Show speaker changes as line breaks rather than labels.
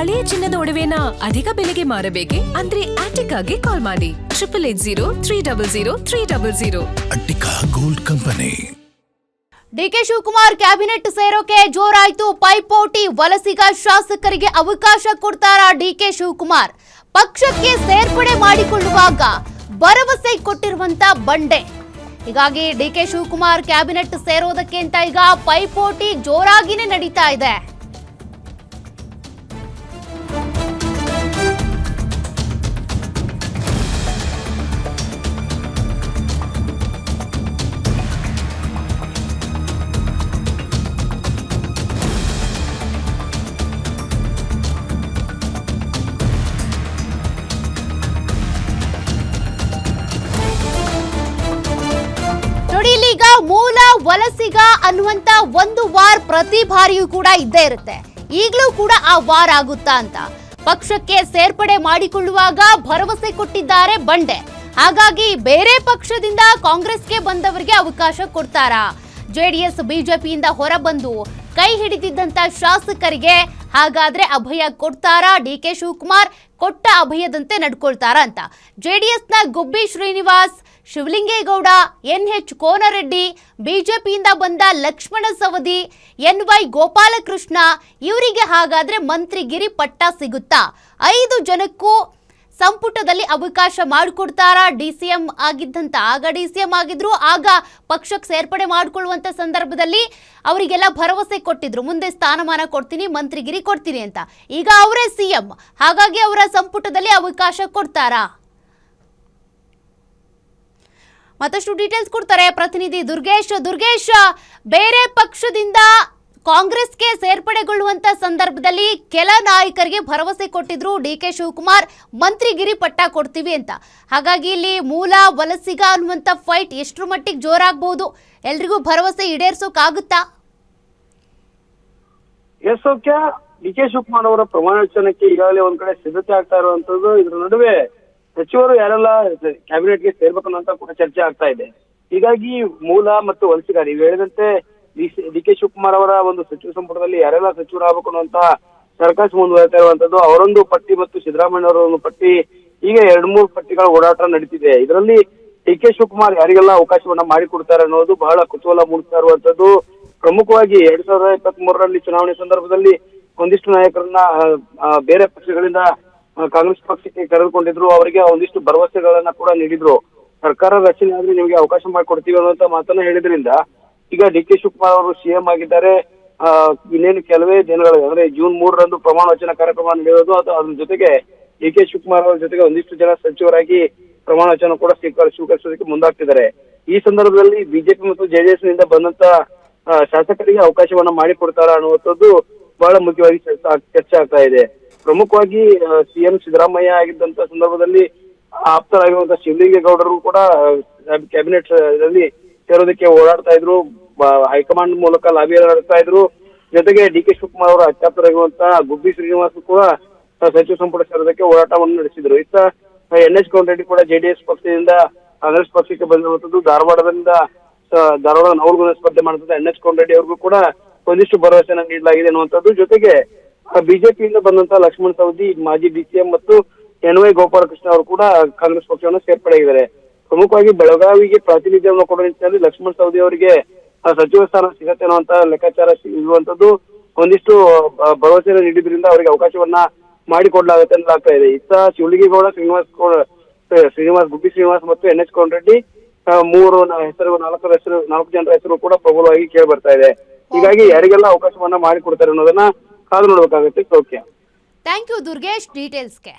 ಹಳೆಯ ಚಿನ್ನದ ಒಡವೆನ ಅಧಿಕ ಬೆಲೆಗೆ ಮಾರಬೇಕೆ ಅಂದ್ರೆ ಆಟಿಕಾಗೆ ಕಾಲ್ ಮಾಡಿ 8803000300.
Attica gold company.
DK Shivakumar cabinet ಸೇರೋಕೆ ಜೋರಾಯ್ತು ಪೈಪೋಟಿ. ವಲಸಿಗ ಶಾಸಕರಿಗೆ ಅವಕಾಶ ಕೊಡ್ತಾರಾ ಡಿಕೆ ಶಿವಕುಮಾರ್? ಪಕ್ಷಕ್ಕೆ ಸೇರ್ಪಡೆ ಮಾಡಿಕೊಳ್ಳುವಾಗ ಭರವಸೆ ಕೊಟ್ಟಿರುವಂತ ಬಂಡೆ. ಹೀಗಾಗಿ ಡಿಕೆ ಶಿವಕುಮಾರ್ ಕ್ಯಾಬಿನೆಟ್ ಸೇರೋದಕ್ಕೆ ಅಂತ ಈಗ ಪೈಪೋಟಿ ಜೋರಾಗಿನೇ ನಡೀತಾ ಇದೆ. ನೋಡಿ, ಇಲ್ಲಿಗ ಮೂಲ ವಲಸಿಗ ಅನ್ನುವಂತ ಒಂದು ವಾರ್ ಪ್ರತಿ ಬಾರಿಯೂ ಕೂಡ ಇದ್ದೇ ಇರುತ್ತೆ. ಈಗಲೂ ಕೂಡ ಆ ವಾರ್ ಆಗುತ್ತಾ ಅಂತ ಪಕ್ಷಕ್ಕೆ ಸೇರ್ಪಡೆ ಮಾಡಿಕೊಳ್ಳುವಾಗ ಭರವಸೆ ಕೊಟ್ಟಿದ್ದಾರೆ ಬಂಡೆ. ಹಾಗಾಗಿ ಬೇರೆ ಪಕ್ಷದಿಂದ ಕಾಂಗ್ರೆಸ್ಗೆ ಬಂದವರಿಗೆ ಅವಕಾಶ ಕೊಡ್ತಾರಾ? ಜೆಡಿಎಸ್ ಬಿಜೆಪಿಯಿಂದ ಹೊರಬಂದು ಕೈ ಹಿಡಿದಿದ್ದಂತ ಶಾಸಕರಿಗೆ ಹಾಗಾದ್ರೆ ಅಭಯ ಕೊಡ್ತಾರಾ? ಡಿಕೆ ಶಿವಕುಮಾರ್ ಕೊಟ್ಟ ಅಭಯದಂತೆ ನಡ್ಕೊಳ್ತಾರಾ ಅಂತ ಜೆಡಿಎಸ್ನ ಗುಬ್ಬಿ ಶ್ರೀನಿವಾಸ್, ಶಿವಲಿಂಗೇಗೌಡ, NH ಕೋನರೆಡ್ಡಿ, ಬಿಜೆಪಿಯಿಂದ ಬಂದ ಲಕ್ಷ್ಮಣ ಸವದಿ, NY ಗೋಪಾಲಕೃಷ್ಣ ಇವರಿಗೆ ಹಾಗಾದ್ರೆ ಮಂತ್ರಿಗಿರಿ ಪಟ್ಟ ಸಿಗುತ್ತಾ? 5 ಜನಕ್ಕೂ ಸಂಪುಟದಲ್ಲಿ ಅವಕಾಶ ಮಾಡಿಕೊಡ್ತಾರಾ? DCM ಆಗಿದ್ದಂತ, ಆಗ DCM ಆಗಿದ್ರು, ಆಗ ಪಕ್ಷಕ್ಕೆ ಸೇರ್ಪಡೆ ಮಾಡಿಕೊಳ್ಳುವಂತ ಸಂದರ್ಭದಲ್ಲಿ ಅವರಿಗೆಲ್ಲ ಭರವಸೆ ಕೊಟ್ಟಿದ್ರು, ಮುಂದೆ ಸ್ಥಾನಮಾನ ಕೊಡ್ತೀನಿ, ಮಂತ್ರಿಗಿರಿ ಕೊಡ್ತೀನಿ ಅಂತ. ಈಗ ಅವರೇ CM, ಹಾಗಾಗಿ ಅವರ ಸಂಪುಟದಲ್ಲಿ ಅವಕಾಶ ಕೊಡ್ತಾರಾ? ಮತ್ತಷ್ಟು ಡೀಟೇಲ್ಸ್ ಕೊಡ್ತಾರೆ ಪ್ರತಿನಿಧಿ ದುರ್ಗೇಶ್. ಬೇರೆ ಪಕ್ಷದಿಂದ ಕಾಂಗ್ರೆಸ್ಗೆ ಸೇರ್ಪಡೆಗೊಳ್ಳುವಂತ ಸಂದರ್ಭದಲ್ಲಿ ಕೆಲ ನಾಯಕರಿಗೆ ಭರವಸೆ ಕೊಟ್ಟಿದ್ರು ಡಿಕೆ ಶಿವಕುಮಾರ್, ಮಂತ್ರಿಗಿರಿ ಪಟ್ಟ ಕೊಡ್ತೀವಿ ಅಂತ. ಹಾಗಾಗಿ ಇಲ್ಲಿ ಮೂಲ ವಲಸಿಗ ಅನ್ನುವಂತ ಫೈಟ್ ಎಷ್ಟರ ಮಟ್ಟಿಗೆ ಜೋರಾಗಬಹುದು? ಎಲ್ರಿಗೂ ಭರವಸೆ ಈಡೇರಿಸೋಕಾಗುತ್ತಾ?
ಸೌಖ್ಯ, ಡಿಕೆ ಶಿವಕುಮಾರ್ ಅವರ ಪ್ರಮಾಣ ವಚನಕ್ಕೆ ಈಗಾಗಲೇ ಒಂದ್ ಕಡೆ ಸಿದ್ಧತೆ ಆಗ್ತಾ ಇರುವಂತದ್ದು. ಇದ್ರ ನಡುವೆ ಸಚಿವರು ಯಾರೆಲ್ಲ ಕ್ಯಾಬಿನೆಟ್ಗೆ ಸೇರ್ಬೇಕನ್ನೋಂತ ಕೂಡ ಚರ್ಚೆ ಆಗ್ತಾ ಇದೆ. ಹೀಗಾಗಿ ಮೂಲ ಮತ್ತು ವಲಸಿಗ, ನೀವು ಹೇಳಿದಂತೆ ಡಿಕೆ ಶಿವಕುಮಾರ್ ಅವರ ಒಂದು ಸಚಿವ ಸಂಪುಟದಲ್ಲಿ ಯಾರೆಲ್ಲ ಸಚಿವರಾಗಬೇಕು ಅನ್ನುವಂತ ಸರ್ಕಸ್ ಮುಂದುವರೆತಾ ಇರುವಂತದ್ದು. ಅವರೊಂದು ಪಟ್ಟಿ ಮತ್ತು ಸಿದ್ದರಾಮಯ್ಯ ಅವರ ಒಂದು ಪಟ್ಟಿ, ಈಗ 2-3 ಪಟ್ಟಿಗಳ ಓಡಾಟ ನಡೀತಿದೆ. ಇದರಲ್ಲಿ ಡಿಕೆ ಶಿವಕುಮಾರ್ ಯಾರಿಗೆಲ್ಲ ಅವಕಾಶವನ್ನ ಮಾಡಿಕೊಡ್ತಾರೆ ಅನ್ನೋದು ಬಹಳ ಕುತೂಹಲ ಮೂಡಿಸ್ತಾ ಇರುವಂತದ್ದು. ಪ್ರಮುಖವಾಗಿ 2023ರಲ್ಲಿ ಚುನಾವಣೆ ಸಂದರ್ಭದಲ್ಲಿ ಒಂದಿಷ್ಟು ನಾಯಕರನ್ನ ಬೇರೆ ಪಕ್ಷಗಳಿಂದ ಕಾಂಗ್ರೆಸ್ ಪಕ್ಷಕ್ಕೆ ಕರೆದುಕೊಂಡಿದ್ರು. ಅವರಿಗೆ ಒಂದಿಷ್ಟು ಭರವಸೆಗಳನ್ನ ಕೂಡ ನೀಡಿದ್ರು. ಸರ್ಕಾರ ರಚನೆ ಆದ್ರೆ ನಿಮಗೆ ಅವಕಾಶ ಮಾಡಿಕೊಡ್ತೀವಿ ಅನ್ನುವಂತ ಮಾತನ್ನ ಹೇಳಿದ್ರಿಂದ ಈಗ ಡಿಕೆ ಶಿವಕುಮಾರ್ ಅವರು CM ಆಗಿದ್ದಾರೆ. ಇನ್ನೇನು ಕೆಲವೇ ದಿನಗಳು ಅಂದ್ರೆ ಜೂನ್ 3ರಂದು ಪ್ರಮಾಣ ವಚನ ಕಾರ್ಯಕ್ರಮ ನಡೆಯೋದು. ಅದ್ರ ಜೊತೆಗೆ ಡಿಕೆ ಶಿವಕುಮಾರ್ ಅವರ ಜೊತೆಗೆ ಒಂದಿಷ್ಟು ಜನ ಸಚಿವರಾಗಿ ಪ್ರಮಾಣ ವಚನ ಕೂಡ ಸ್ವೀಕರಿಸೋದಕ್ಕೆ ಮುಂದಾಗ್ತಿದ್ದಾರೆ. ಈ ಸಂದರ್ಭದಲ್ಲಿ ಬಿಜೆಪಿ ಮತ್ತು JDS ನಿಂದ ಬಂದಂತ ಶಾಸಕರಿಗೆ ಅವಕಾಶವನ್ನ ಮಾಡಿಕೊಡ್ತಾರ ಅನ್ನುವಂಥದ್ದು ಬಹಳ ಮುಖ್ಯವಾಗಿ ಚರ್ಚೆ ಆಗ್ತಾ ಇದೆ. ಪ್ರಮುಖವಾಗಿ CM ಸಿದ್ದರಾಮಯ್ಯ ಆಗಿದ್ದಂತ ಸಂದರ್ಭದಲ್ಲಿ ಆಪ್ತರಾಗಿರುವಂತಹ ಶಿವಲಿಂಗೇಗೌಡರು ಕೂಡ ಕ್ಯಾಬಿನೆಟ್ ನಲ್ಲಿ ಸೇರೋದಕ್ಕೆ ಓಡಾಡ್ತಾ ಇದ್ರು, ಹೈಕಮಾಂಡ್ ಮೂಲಕ ಲಾಬಿ ನಡೆಸ್ತಾ ಇದ್ರು. ಜೊತೆಗೆ ಡಿಕೆ ಶಿವಕುಮಾರ್ ಅವರ ಅತ್ಯಾಪ್ತರಾಗಿರುವಂತಹ ಗುಬ್ಬಿ ಶ್ರೀನಿವಾಸ್ ಕೂಡ ಸಚಿವ ಸಂಪುಟ ಸೇರೋದಕ್ಕೆ ಹೋರಾಟವನ್ನು ನಡೆಸಿದ್ರು. ಇತ್ತ NH ಕೋನರೆಡ್ಡಿ ಕೂಡ JDS ಪಕ್ಷದಿಂದ ಕಾಂಗ್ರೆಸ್ ಪಕ್ಷಕ್ಕೆ ಬಂದಿರುವಂತದ್ದು. ಧಾರವಾಡ ನವಲಗುಂದ ಸ್ಪರ್ಧೆ ಮಾಡುತ್ತದೆ NH ಕೋನರೆಡ್ಡಿ ಅವ್ರಿಗೂ ಕೂಡ ಒಂದಿಷ್ಟು ಭರವಸೆಯನ್ನು ನೀಡಲಾಗಿದೆ ಅನ್ನುವಂಥದ್ದು. ಜೊತೆಗೆ ಬಿಜೆಪಿಯಿಂದ ಬಂದಂತಹ ಲಕ್ಷ್ಮಣ ಸವದಿ, ಮಾಜಿ DCM ಮತ್ತು NY ಗೋಪಾಲಕೃಷ್ಣ ಅವರು ಕೂಡ ಕಾಂಗ್ರೆಸ್ ಪಕ್ಷವನ್ನು ಸೇರ್ಪಡೆಯಾಗಿದ್ದಾರೆ. ಪ್ರಮುಖವಾಗಿ ಬೆಳಗಾವಿಗೆ ಪ್ರಾತಿನಿಧ್ಯವನ್ನು ಕೊಡುವ ನಿಟ್ಟಿನಲ್ಲಿ ಲಕ್ಷ್ಮಣ ಸವದಿ ಅವರಿಗೆ ಸಚಿವ ಸ್ಥಾನ ಸಿಗತ್ತೆ ಅನ್ನುವಂತ ಲೆಕ್ಕಾಚಾರ ಇರುವಂತದ್ದು. ಒಂದಿಷ್ಟು ಭರವಸೆಯನ್ನು ನೀಡಿದ್ರಿಂದ ಅವರಿಗೆ ಅವಕಾಶವನ್ನ ಮಾಡಿಕೊಡ್ಲಾಗುತ್ತೆ ಅನ್ನಲಾಗ್ತಾ ಇದೆ. ಇತ್ತ ಶಿವಲಿಂಗೇಗೌಡ, ಗುಬ್ಬಿ ಶ್ರೀನಿವಾಸ್ ಮತ್ತು NH ಕೋನರೆಡ್ಡಿ 4 ಜನರ ಹೆಸರು ಕೂಡ ಪ್ರಬಲವಾಗಿ ಕೇಳಿ ಬರ್ತಾ ಇದೆ. ಹೀಗಾಗಿ ಯಾರಿಗೆಲ್ಲ ಅವಕಾಶವನ್ನ ಮಾಡಿಕೊಡ್ತಾರೆ ಅನ್ನೋದನ್ನ ಕಾದು ನೋಡ್ಬೇಕಾಗುತ್ತೆ. ಸೌಖ್ಯ,
ಥ್ಯಾಂಕ್ ಯು ದುರ್ಗೇಶ್ ಡೀಟೇಲ್ಸ್ಗೆ.